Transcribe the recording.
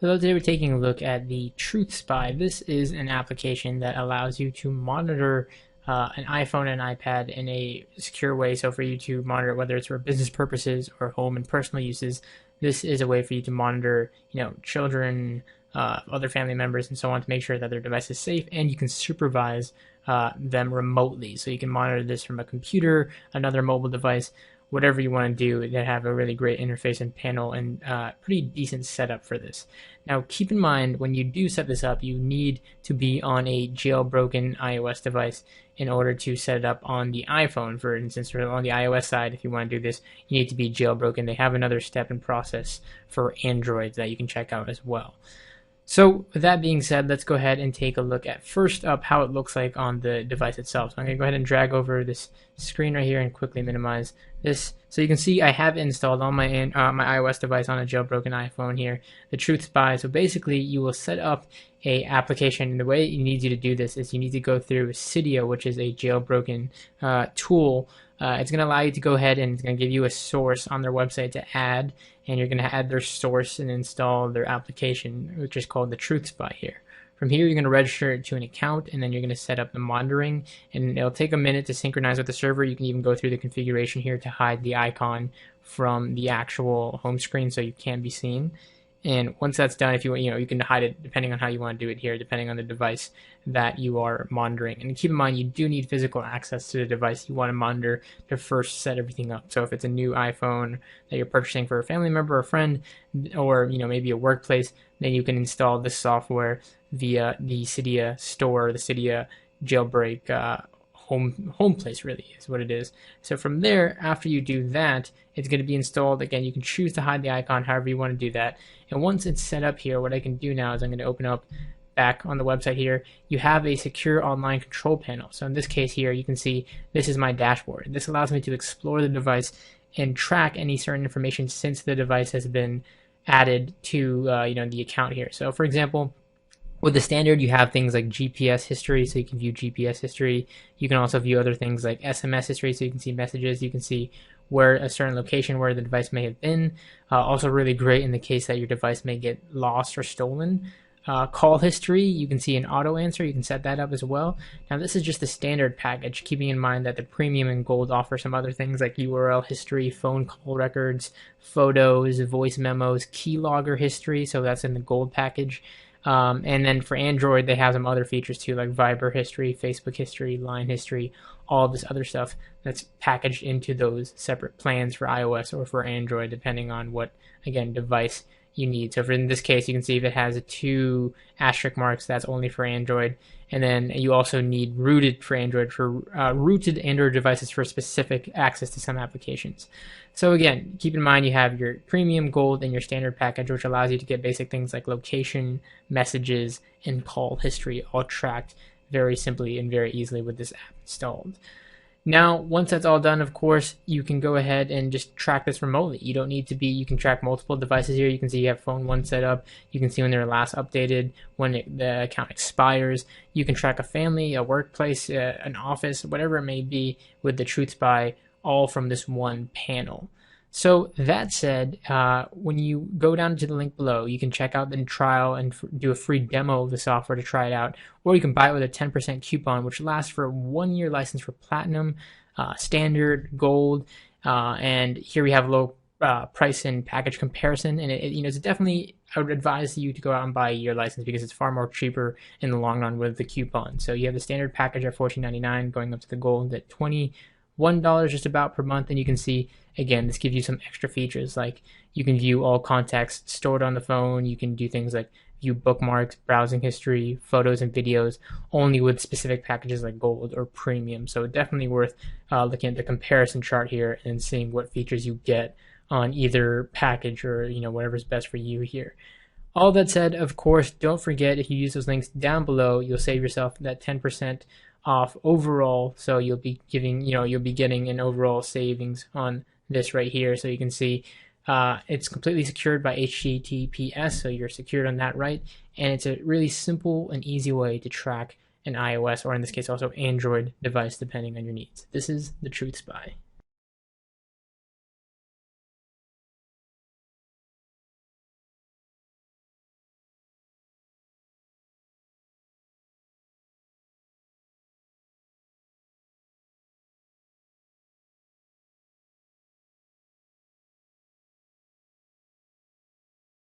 Hello, today we're taking a look at the TruthSpy. This is an application that allows you to monitor an iPhone and iPad in a secure way. So for you to monitor whether it's for business purposes or home and personal uses, this is a way for you to monitor, children, other family members, and so on to make sure that their device is safe, and you can supervise them remotely. So you can monitor this from a computer, another mobile device, whatever you want to do. They have a really great interface and panel and pretty decent setup for this. Now, keep in mind, when you do set this up, you need to be on a jailbroken iOS device in order to set it up on the iPhone. For instance, or on the iOS side, if you want to do this, you need to be jailbroken. They have another step and process for Android that you can check out as well. So with that being said, let's go ahead and take a look at first up how it looks like on the device itself. So I'm going to go ahead and drag over this screen right here and quickly minimize this. So you can see I have installed on my iOS device on a jailbroken iPhone here, the TruthSpy. So basically you will set up a application, and the way it needs you to do this is you need to go through Cydia, which is a jailbroken tool. It's going to allow you to go ahead and it's going to give you a source on their website to add, and you're going to add their source and install their application, which is called the TruthSpy here. From here, you're going to register it to an account, and then you're going to set up the monitoring, and it'll take a minute to synchronize with the server. You can even go through the configuration here to hide the icon from the actual home screen so you can't be seen. And once that's done, if you can hide it depending on how you want to do it here, depending on the device that you are monitoring. And keep in mind, you do need physical access to the device you want to monitor to first set everything up. So if it's a new iPhone that you're purchasing for a family member or a friend, or maybe a workplace, then you can install this software via the Cydia store, the Cydia jailbreak home place really is what it is. So from there, after you do that, it's going to be installed. Again, you can choose to hide the icon however you want to do that. And once it's set up here, what I can do now is I'm going to open up back on the website here. You have a secure online control panel. So in this case here, you can see this is my dashboard. This allows me to explore the device and track any certain information since the device has been added to the account here. So for example, with the standard, you have things like GPS history, so you can view GPS history. You can also view other things like SMS history, so you can see messages. You can see where a certain location where the device may have been. Also really great in the case that your device may get lost or stolen. Call history, you can see an auto answer. You can set that up as well. Now this is just the standard package, keeping in mind that the premium and gold offer some other things like URL history, phone call records, photos, voice memos, keylogger history, so that's in the gold package. And then for Android, they have some other features too, like Viber history, Facebook history, Line history, all of this other stuff that's packaged into those separate plans for iOS or for Android, depending on what, again, device you need. So for in this case, you can see if it has 2 asterisk marks, that's only for Android. And then you also need rooted for Android, for rooted Android devices for specific access to some applications. So again, keep in mind you have your premium, gold, and your standard package, which allows you to get basic things like location, messages, and call history all tracked very simply and very easily with this app installed. Now, once that's all done, of course, you can go ahead and just track this remotely. You don't need to be, you can track multiple devices here. You can see you have phone 1 set up. You can see when they're last updated, when the account expires. You can track a family, a workplace, an office, whatever it may be with the TruthSpy, all from this one panel. So that said, when you go down to the link below, you can check out the trial and do a free demo of the software to try it out, or you can buy it with a 10% coupon, which lasts for a 1-year license for Platinum, Standard, Gold, and here we have low price and package comparison, and it's definitely, I would advise you to go out and buy a year license because it's far more cheaper in the long run with the coupon. So you have the standard package at $14.99, going up to the Gold at $21 just about per month, and you can see, again, this gives you some extra features like you can view all contacts stored on the phone. You can do things like view bookmarks, browsing history, photos, and videos only with specific packages like Gold or Premium. So definitely worth looking at the comparison chart here and seeing what features you get on either package or whatever's best for you here. All that said, of course, don't forget, if you use those links down below, you'll save yourself that 10% off overall. So you'll be getting an overall savings on this right here. So you can see it's completely secured by HTTPS, so you're secured on that, right? And it's a really simple and easy way to track an iOS, or in this case also Android device, depending on your needs. This is the TruthSpy.